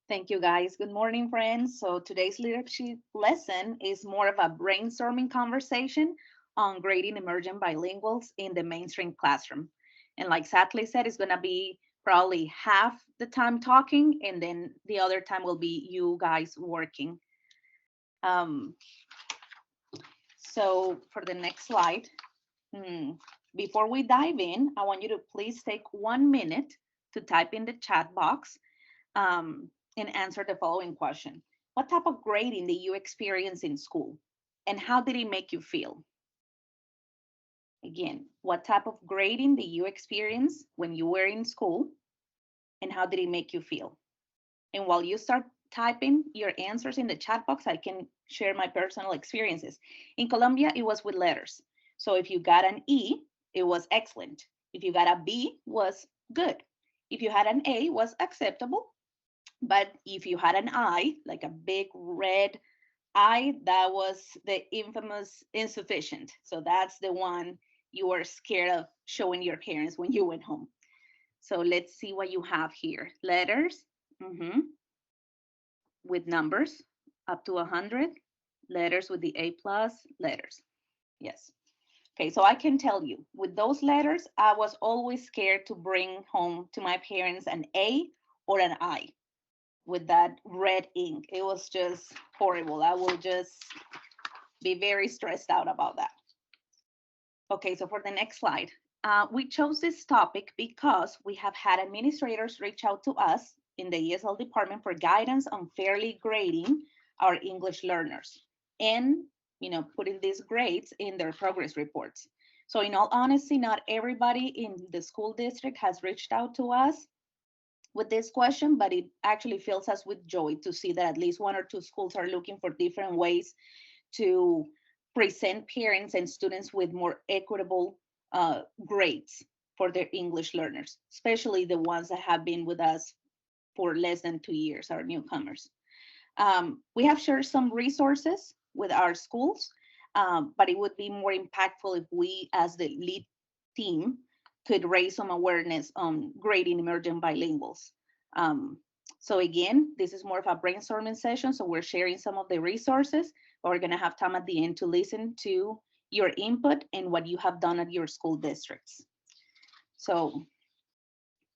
Thank you, guys. Good morning, friends. So today's leadership lesson is more of a brainstorming conversation on grading emerging bilinguals in the mainstream classroom. And like Sadly said, it's going to be probably half the time talking, and then the other time will be you guys working. Um, so for the next slide, hmm, before we dive in, I want you to please take 1 minute to type in the chat box and answer the following question. What type of grading did you experience in school? And how did it make you feel? Again, what type of grading did you experience when you were in school? And how did it make you feel? And while you start typing your answers in the chat box, I can share my personal experiences. In Colombia, it was with letters. So if you got an E, it was excellent. If you got a B, was good. If you had an A, was acceptable. But if you had an I, like a big red I, that was the infamous insufficient. So that's the one you were scared of showing your parents when you went home. So let's see what you have here. Letters with numbers up to 100. Letters with the A plus letters. Yes. Okay, so I can tell you with those letters, I was always scared to bring home to my parents an A or an I with that red ink. It was just horrible. I will just be very stressed out about that. Okay, so for the next slide, we chose this topic because we have had administrators reach out to us in the ESL department for guidance on fairly grading our English learners and putting these grades in their progress reports. So in all honesty, not everybody in the school district has reached out to us with this question, but it actually fills us with joy to see that at least one or two schools are looking for different ways to present parents and students with more equitable grades for their English learners, especially the ones that have been with us for less than 2 years, our newcomers. We have shared some resources with our schools, but it would be more impactful if we, as the lead team, could raise some awareness on grading emerging bilinguals. So again, this is more of a brainstorming session. So we're sharing some of the resources, but we're gonna have time at the end to listen to your input and what you have done at your school districts. So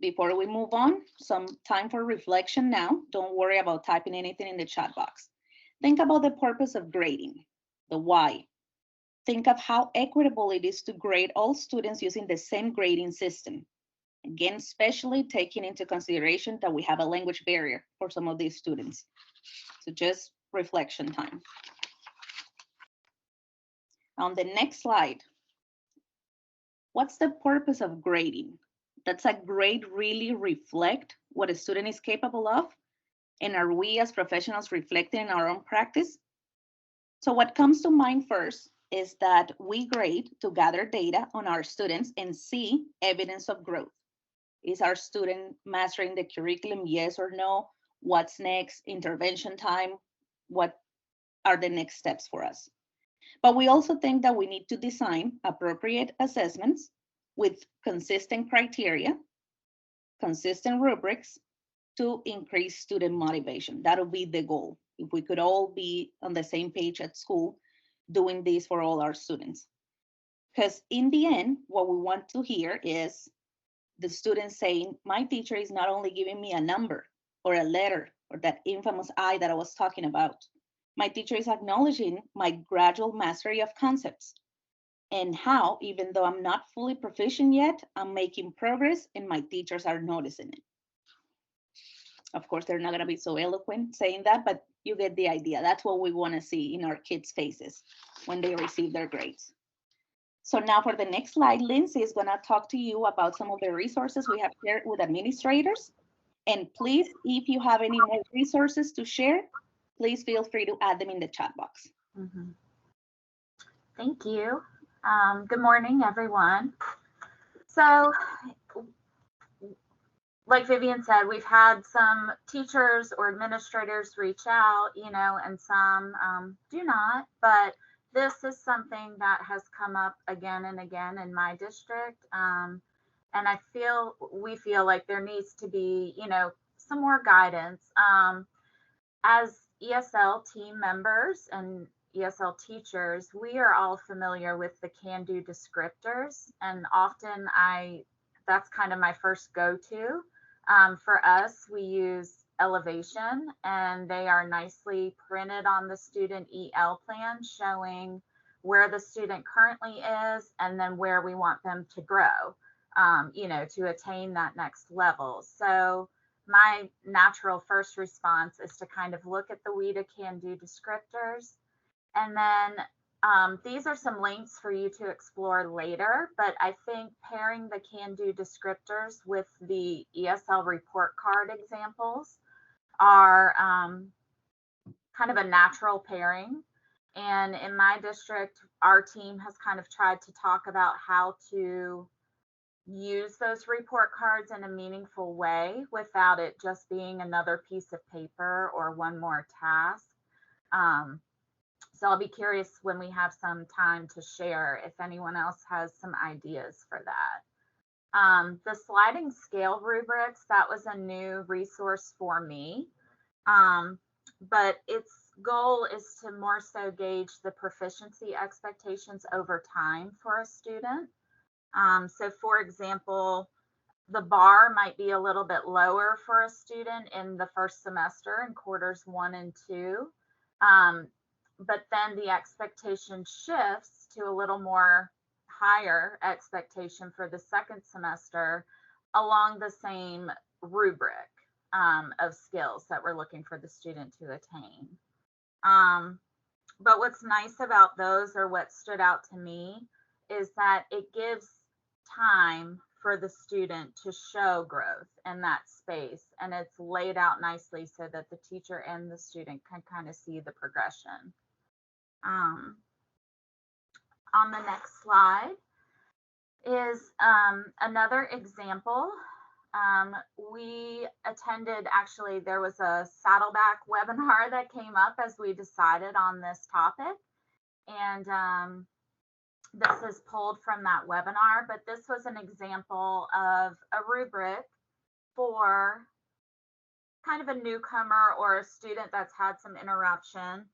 before we move on, some time for reflection now. Don't worry about typing anything in the chat box. Think about the purpose of grading, the why. Think of how equitable it is to grade all students using the same grading system. Again, especially taking into consideration that we have a language barrier for some of these students. So just reflection time. On the next slide, what's the purpose of grading? Does a grade really reflect what a student is capable of? And are we as professionals reflecting in our own practice? So what comes to mind first is that we grade to gather data on our students and see evidence of growth. Is our student mastering the curriculum? Yes or no? What's next? Intervention time? What are the next steps for us? But we also think that we need to design appropriate assessments with consistent criteria, consistent rubrics to increase student motivation. That'll be the goal. If we could all be on the same page at school doing this for all our students. Because in the end, what we want to hear is the student saying, my teacher is not only giving me a number or a letter or that infamous I that I was talking about. My teacher is acknowledging my gradual mastery of concepts and how, even though I'm not fully proficient yet, I'm making progress and my teachers are noticing it. Of course, they're not going to be so eloquent saying that, but you get the idea. That's what we want to see in our kids' faces when they receive their grades. So now for the next slide, Lyndsay is going to talk to you about some of the resources we have shared with administrators. And please, if you have any more resources to share, please feel free to add them in the chat box. Mm-hmm. Thank you. Good morning, everyone. So, like Vivian said, we've had some teachers or administrators reach out, and some do not. But this is something that has come up again and again in my district. And we feel like there needs to be, some more guidance. As ESL team members and ESL teachers, we are all familiar with the can-do descriptors, and often that's kind of my first go-to. For us, we use elevation, and they are nicely printed on the student EL plan, showing where the student currently is and then where we want them to grow, to attain that next level. So my natural first response is to kind of look at the WIDA can-do descriptors. And then these are some links for you to explore later, but I think pairing the can-do descriptors with the ESL report card examples are kind of a natural pairing. And in my district, our team has kind of tried to talk about how to use those report cards in a meaningful way without it just being another piece of paper or one more task. So I'll be curious when we have some time to share if anyone else has some ideas for that. The sliding scale rubrics, that was a new resource for me, but its goal is to more so gauge the proficiency expectations over time for a student. So for example, the bar might be a little bit lower for a student in the first semester in quarters 1 and 2. But then the expectation shifts to a little more higher expectation for the second semester along the same rubric of skills that we're looking for the student to attain. But what's nice about those, or what stood out to me, is that it gives time for the student to show growth in that space, and it's laid out nicely so that the teacher and the student can kind of see the progression. On the next slide is another example. We attended, actually, there was a Saddleback webinar that came up as we decided on this topic. And this is pulled from that webinar, but this was an example of a rubric for kind of a newcomer or a student that's had some interruption,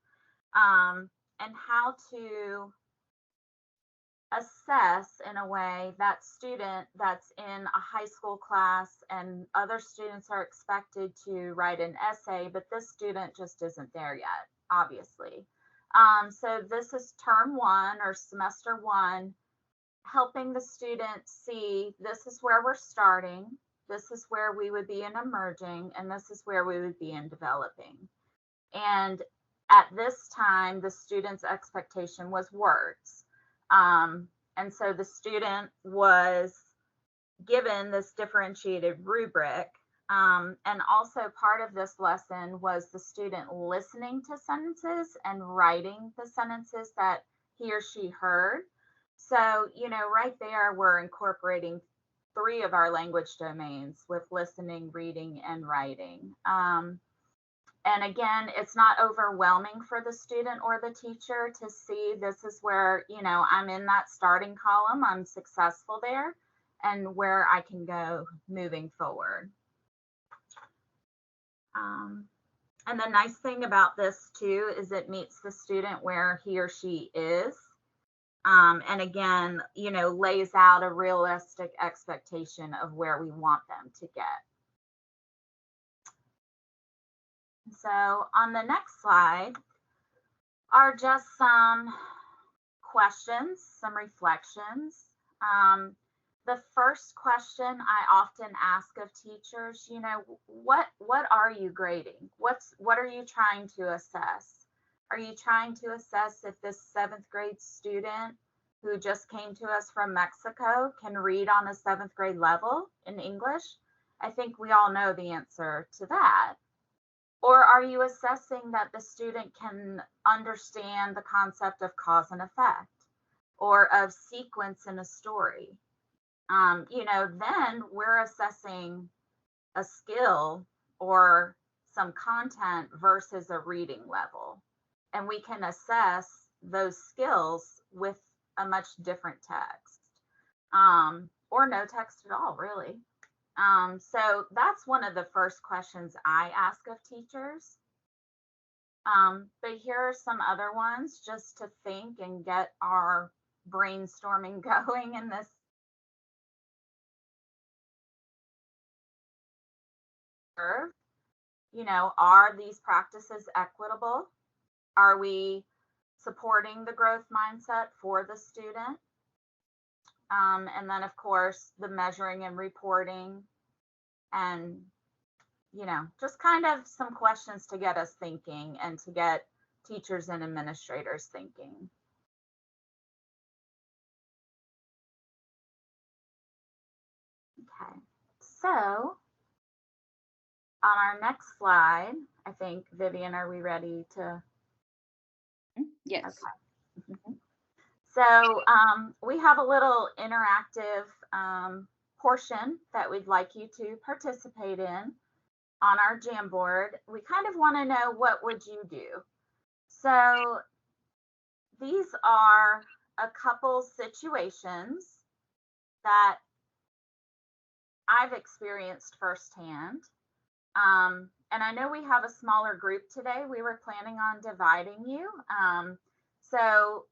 and how to assess in a way that student that's in a high school class and other students are expected to write an essay, but this student just isn't there yet, obviously. So this is term 1 or semester 1, helping the student see this is where we're starting, this is where we would be in emerging, and this is where we would be in developing. And at this time, the student's expectation was words. And so the student was given this differentiated rubric. And also part of this lesson was the student listening to sentences and writing the sentences that he or she heard. So, right there, we're incorporating 3 of our language domains with listening, reading, and writing. And again, it's not overwhelming for the student or the teacher to see this is where, I'm in that starting column, I'm successful there, and where I can go moving forward. And the nice thing about this too is it meets the student where he or she is. And again, lays out a realistic expectation of where we want them to get. So on the next slide are just some questions, some reflections. The first question I often ask of teachers, what are you grading? What are you trying to assess? Are you trying to assess if this 7th grade student who just came to us from Mexico can read on a 7th grade level in English? I think we all know the answer to that. Or are you assessing that the student can understand the concept of cause and effect or of sequence in a story? Then we're assessing a skill or some content versus a reading level. And we can assess those skills with a much different text, or no text at all, really. So that's one of the first questions I ask of teachers. But here are some other ones just to think and get our brainstorming going in this. You know, are these practices equitable? Are we supporting the growth mindset for the student? And then, of course, the measuring and reporting, and, you know, just kind of some questions to get us thinking and to get teachers and administrators thinking. Okay, so on our next slide, I think, Vivian, are we ready to? Yes. Okay. So we have a little interactive portion that we'd like you to participate in on our Jamboard. We kind of want to know, what would you do? So these are a couple situations that I've experienced firsthand. And I know we have a smaller group today. We were planning on dividing you. So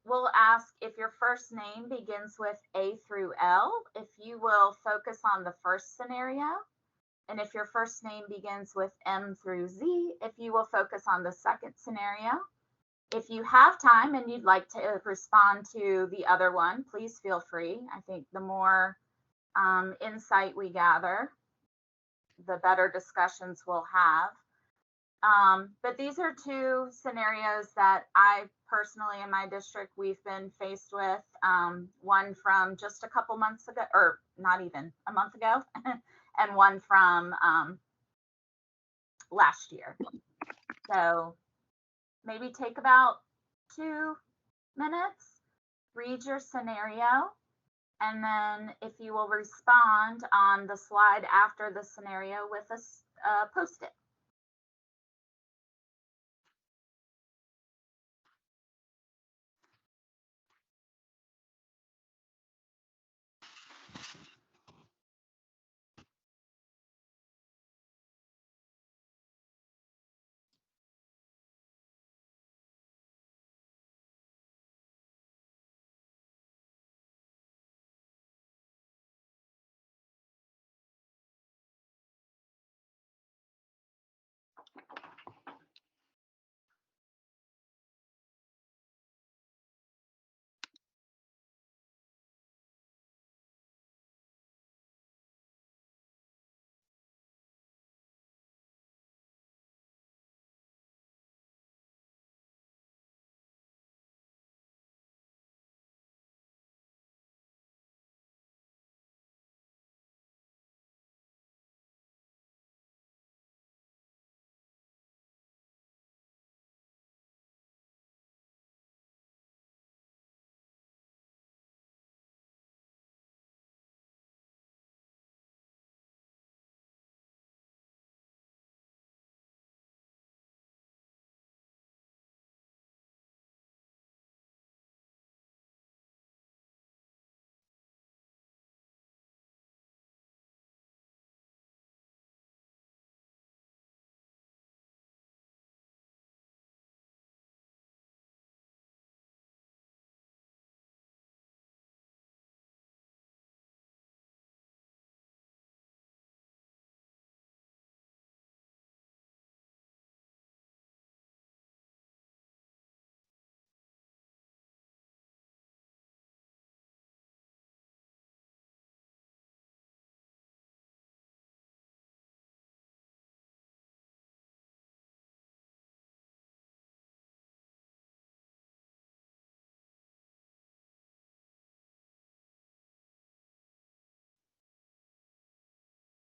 we'll ask, if your first name begins with A through L, if you will focus on the first scenario. And if your first name begins with M through Z, if you will focus on the second scenario. If you have time and you'd like to respond to the other one, please feel free. I think the more insight we gather, the better discussions we'll have. But these are two scenarios that I personally in my district, we've been faced with. One from just a couple months ago, or not even a month ago, and one from last year. So maybe take about 2 minutes, read your scenario, and then if you will respond on the slide after the scenario with a post-it.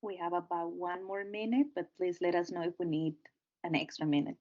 We have about 1 more minute, but please let us know if we need an extra minute.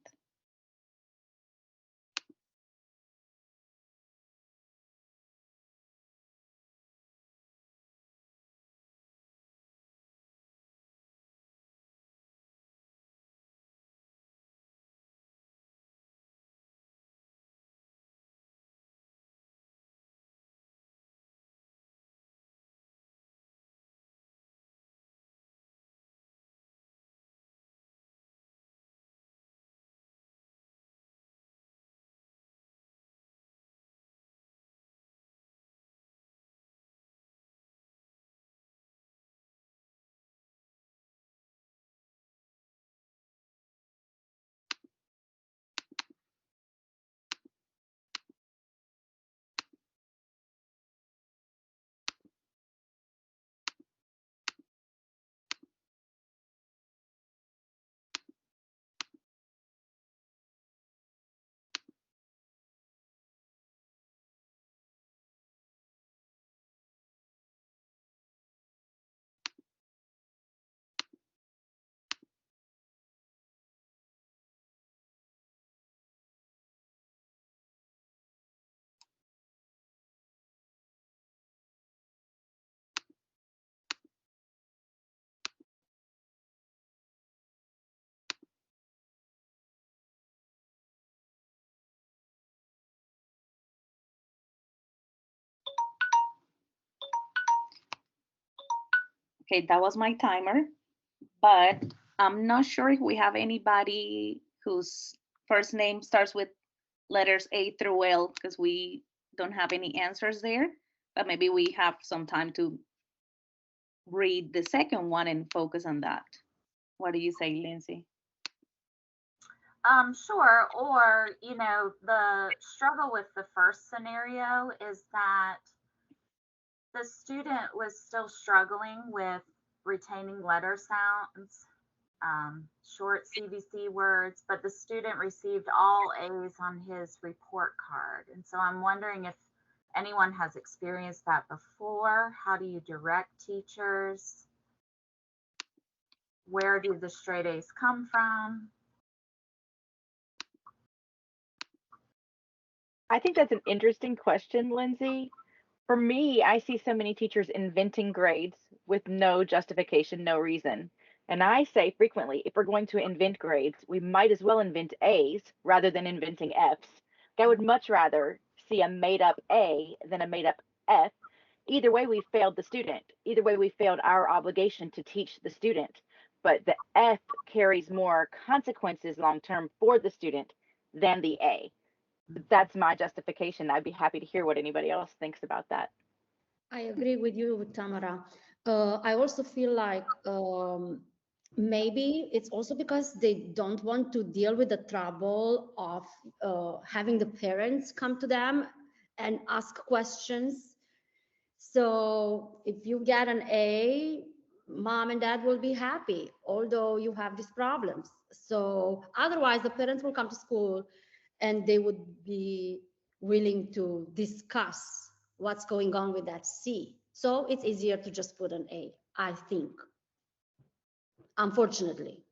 Okay, that was my timer, but I'm not sure if we have anybody whose first name starts with letters A through L, because we don't have any answers there, but maybe we have some time to read the second one and focus on that. What do you say, Lyndsay? Sure. Or, the struggle with the first scenario is that the student was still struggling with retaining letter sounds, short CVC words, but the student received all A's on his report card. And so I'm wondering if anyone has experienced that before. How do you direct teachers? Where do the straight A's come from? I think that's an interesting question, Lyndsay. For me, I see so many teachers inventing grades with no justification, no reason. And I say frequently, if we're going to invent grades, we might as well invent A's rather than inventing F's. I would much rather see a made up A than a made up F. Either way, we failed the student. Either way, we failed our obligation to teach the student. But the F carries more consequences long term for the student than the A. That's my justification. I'd be happy to hear what anybody else thinks about that. I agree with you, Tamara. I also feel like maybe it's also because they don't want to deal with the trouble of having the parents come to them and ask questions. So if you get an A, mom and dad will be happy, although you have these problems. So otherwise, the parents will come to school and they would be willing to discuss what's going on with that C. So it's easier to just put an A, I think, unfortunately.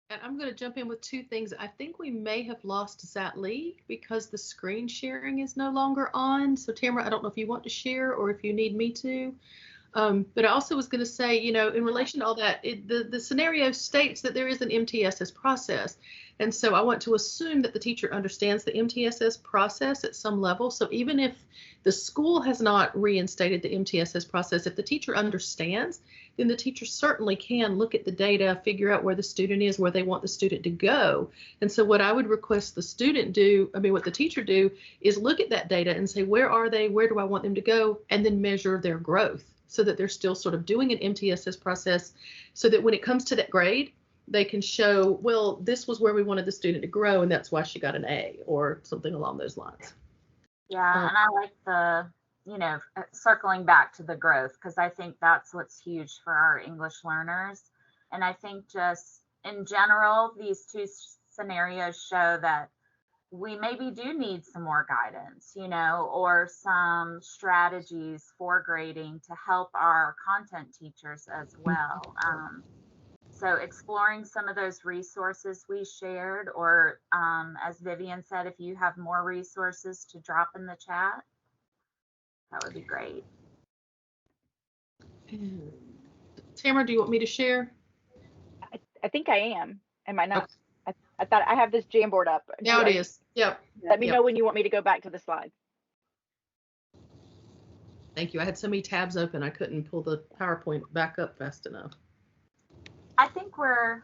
And I'm going to jump in with two things. I think we may have lost Zat Lee because the screen sharing is no longer on. So Tamara, I don't know if you want to share or if you need me to. But I also was going to say, in relation to all that, the scenario states that there is an MTSS process. And so I want to assume that the teacher understands the MTSS process at some level. So even if the school has not reinstated the MTSS process, if the teacher understands, then the teacher certainly can look at the data, figure out where the student is, where they want the student to go. And so what I would request the student do, what the teacher do, is look at that data and say, where are they? Where do I want them to go? And then measure their growth so that they're still sort of doing an MTSS process so that when it comes to that grade, they can show, well, this was where we wanted the student to grow, and that's why she got an A or something along those lines. Yeah, and I like the, circling back to the growth, because I think that's what's huge for our English learners. And I think just in general, these two scenarios show that we maybe do need some more guidance, or some strategies for grading to help our content teachers as well. So exploring some of those resources we shared, or as Vivian said, if you have more resources to drop in the chat, that would be great. Tamara, do you want me to share? I think I am. Am I not? Okay. I thought I have this Jamboard up. Now it is. Yep. Let me know when you want me to go back to the slides. Thank you. I had so many tabs open, I couldn't pull the PowerPoint back up fast enough. I think we're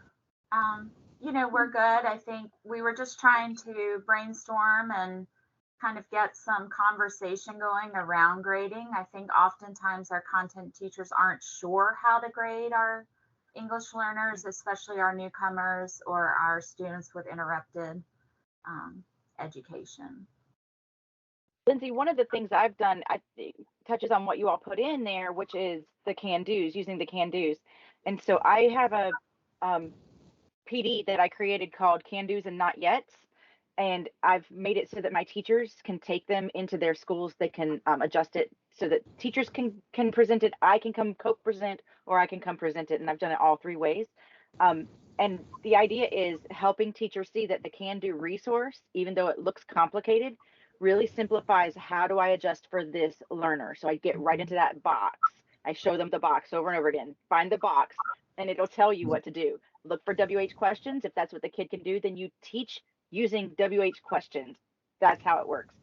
good. I think we were just trying to brainstorm and kind of get some conversation going around grading. I think oftentimes our content teachers aren't sure how to grade our English learners, especially our newcomers or our students with interrupted education. Lyndsay, one of the things I've done touches on what you all put in there, which is the can-dos, using the can-dos. And so I have a PD that I created called Can-Dos and Not Yets. And I've made it so that my teachers can take them into their schools. They can adjust it so that teachers can present it. I can come co-present, or I can come present it. And I've done it all three ways. And the idea is helping teachers see that the can-do resource, even though it looks complicated, really simplifies how do I adjust for this learner. So I get right into that box. I show them the box over and over again. Find the box, and it'll tell you what to do. Look for WH questions. If that's what the kid can do, then you teach using WH questions. That's how it works.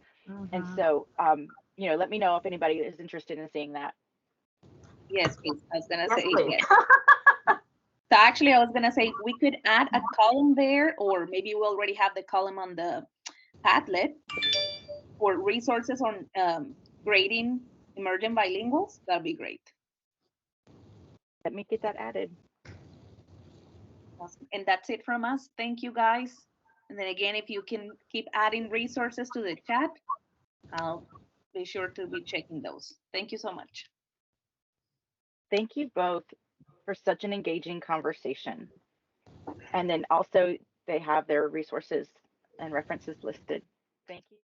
And so, let me know if anybody is interested in seeing that. Yes, please. I was gonna Yes, say please. yes. So actually, I was gonna say we could add a column there, or maybe we already have the column on the Padlet for resources on grading emerging bilinguals. That'd be great. Let me get that added. Awesome. And that's it from us. Thank you, guys. And then again, if you can keep adding resources to the chat, I'll be sure to be checking those. Thank you so much. Thank you both for such an engaging conversation. And then also they have their resources and references listed. Thank you.